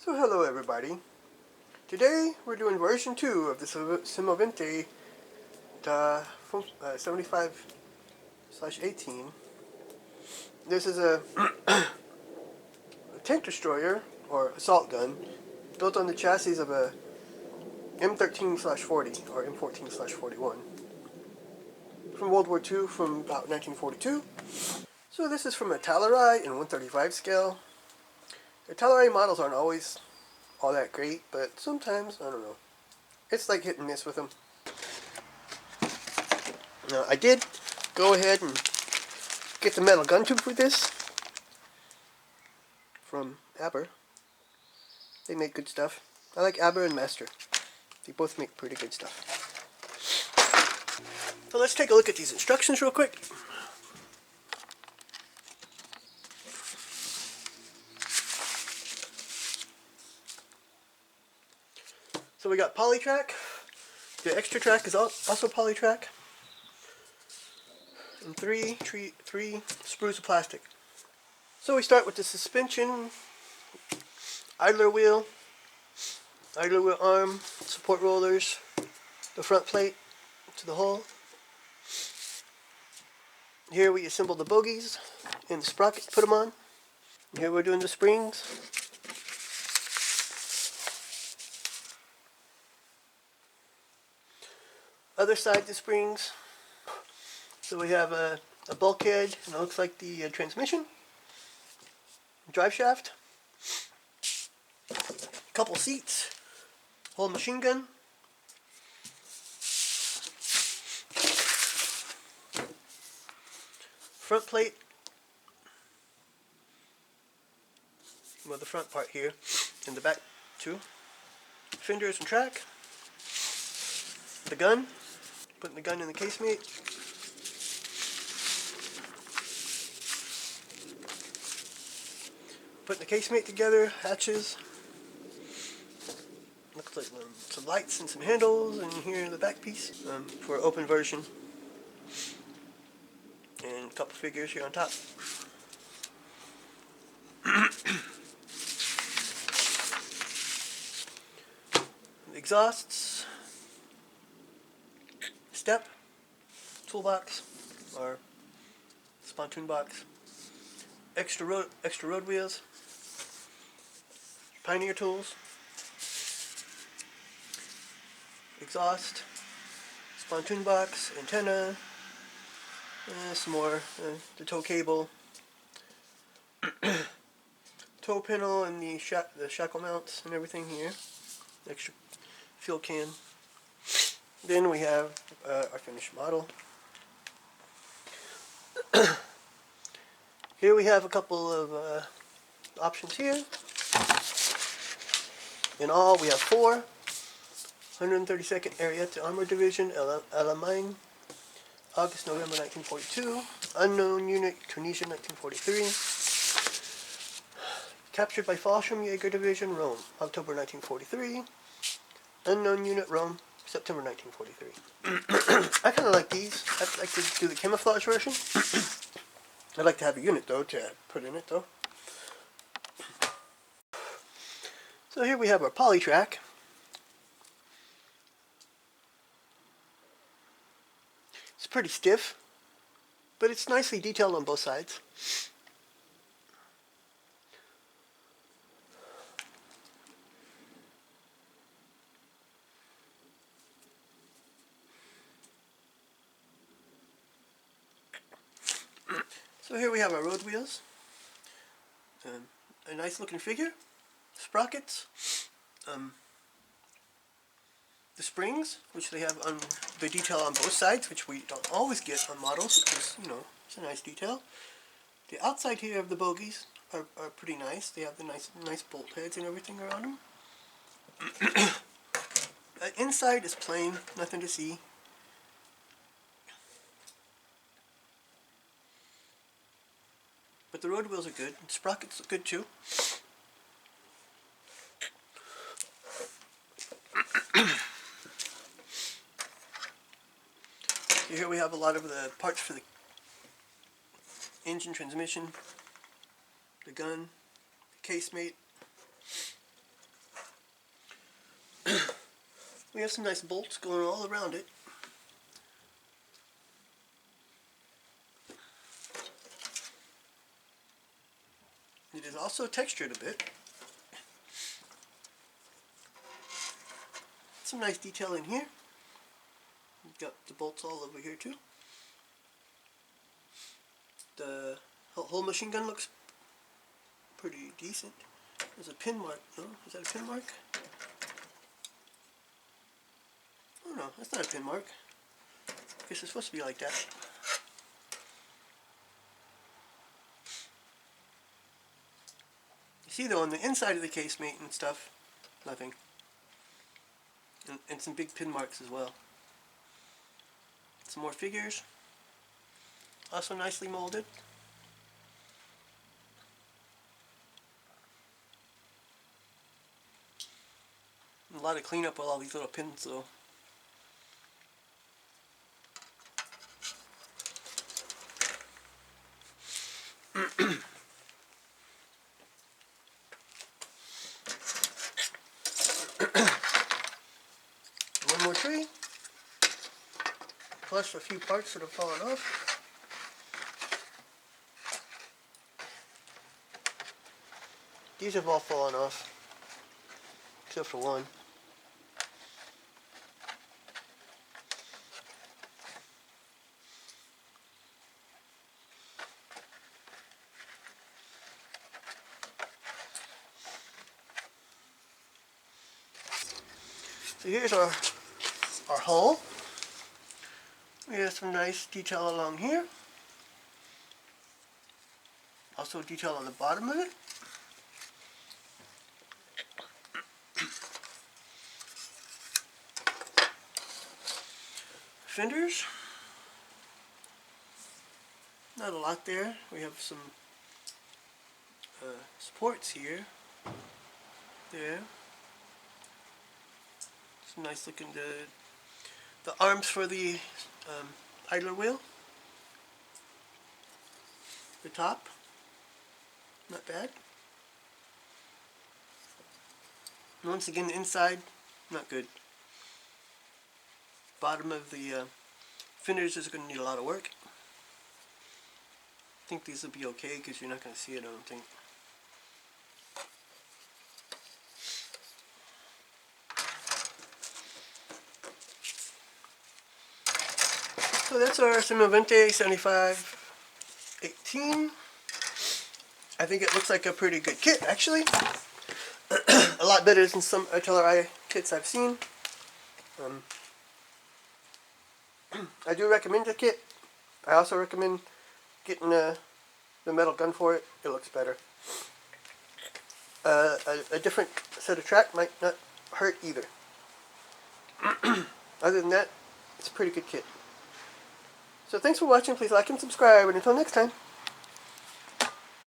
So hello everybody. Today we're doing version 2 of the Semovente 75/18. This is a tank destroyer or assault gun built on the chassis of a M13/40 or M14/41 from World War II from about 1942. So this is from a Italeri in 135 scale. The Italeri models aren't always all that great, but sometimes, I don't know. It's like hit and miss with them. Now, I did go ahead and get the metal gun tube for this from Aber. They make good stuff. I like Aber and Master. They both make pretty good stuff. So let's take a look at these instructions real quick. So we got polytrack. The extra track is also polytrack. And three sprues of plastic. So we start with the suspension, idler wheel arm, support rollers, the front plate to the hull. Here we assemble the bogies and the sprocket, put them on. And here we're doing the springs. Other side the springs. So we have a bulkhead, and it looks like the transmission, drive shaft, a couple seats, whole machine gun, front plate, well, the front part here, and the back too, fenders and track, the gun, putting the gun in the casemate, putting the casemate together, hatches, looks like some lights and some handles, and here the back piece for open version, and a couple figures here on top. Exhausts, step, toolbox, or pontoon box, extra road wheels, Pioneer tools, exhaust, pontoon box, antenna, some more, the tow cable, tow panel, and the shackle mounts and everything here, extra fuel can. Then we have our finished model. Here we have a couple of options here. In all, we have 4. 132nd Ariete Armor Division, Alamein, August, November 1942. Unknown Unit, Tunisia, 1943. Captured by Fallschirmjäger Division, Rome, October 1943. Unknown Unit, Rome, September 1943. I kind of like these. I'd like to do the camouflage version. I'd like to have a unit, though, to put in it, though. So here we have our polytrack. It's pretty stiff, but it's nicely detailed on both sides. So here we have our road wheels. A nice looking figure. Sprockets. The springs, which they have on the detail on both sides, which we don't always get on models, because, you know, it's a nice detail. The outside here of the bogies are pretty nice. They have the nice bolt heads and everything around them. Inside is plain, nothing to see. But the road wheels are good. The sprockets look good too. Here we have a lot of the parts for the engine, transmission, the gun, the casemate, We have some nice bolts going all around it. It is also textured a bit. Some nice detailing here. We've got the bolts all over here too. The whole machine gun looks pretty decent. There's a pin mark. No, is that a pin mark? Oh no, that's not a pin mark. I guess it's supposed to be like that. You see though, on the inside of the casemate and stuff, nothing. And some big pin marks as well. Some more figures. Also nicely molded. A lot of cleanup with all these little pins though. One more tree. Plus a few parts that have fallen off. These have all fallen off, except for one. So here's our hull. We have some nice detail along here. Also detail on the bottom of it. Fenders. Not a lot there. We have some supports here. There. Some nice looking the arms for the idler wheel. The top. Not bad. And once again, the inside, not good. Bottom of the fenders is going to need a lot of work. I think these will be okay because you're not going to see it, I don't think. So that's our Semovente 7518. I think it looks like a pretty good kit, actually. A lot better than some Italeri kits I've seen. I do recommend the kit. I also recommend getting the metal gun for it. It looks better. A different set of track might not hurt either. Other than that, it's a pretty good kit. So thanks for watching. Please like and subscribe. And until next time.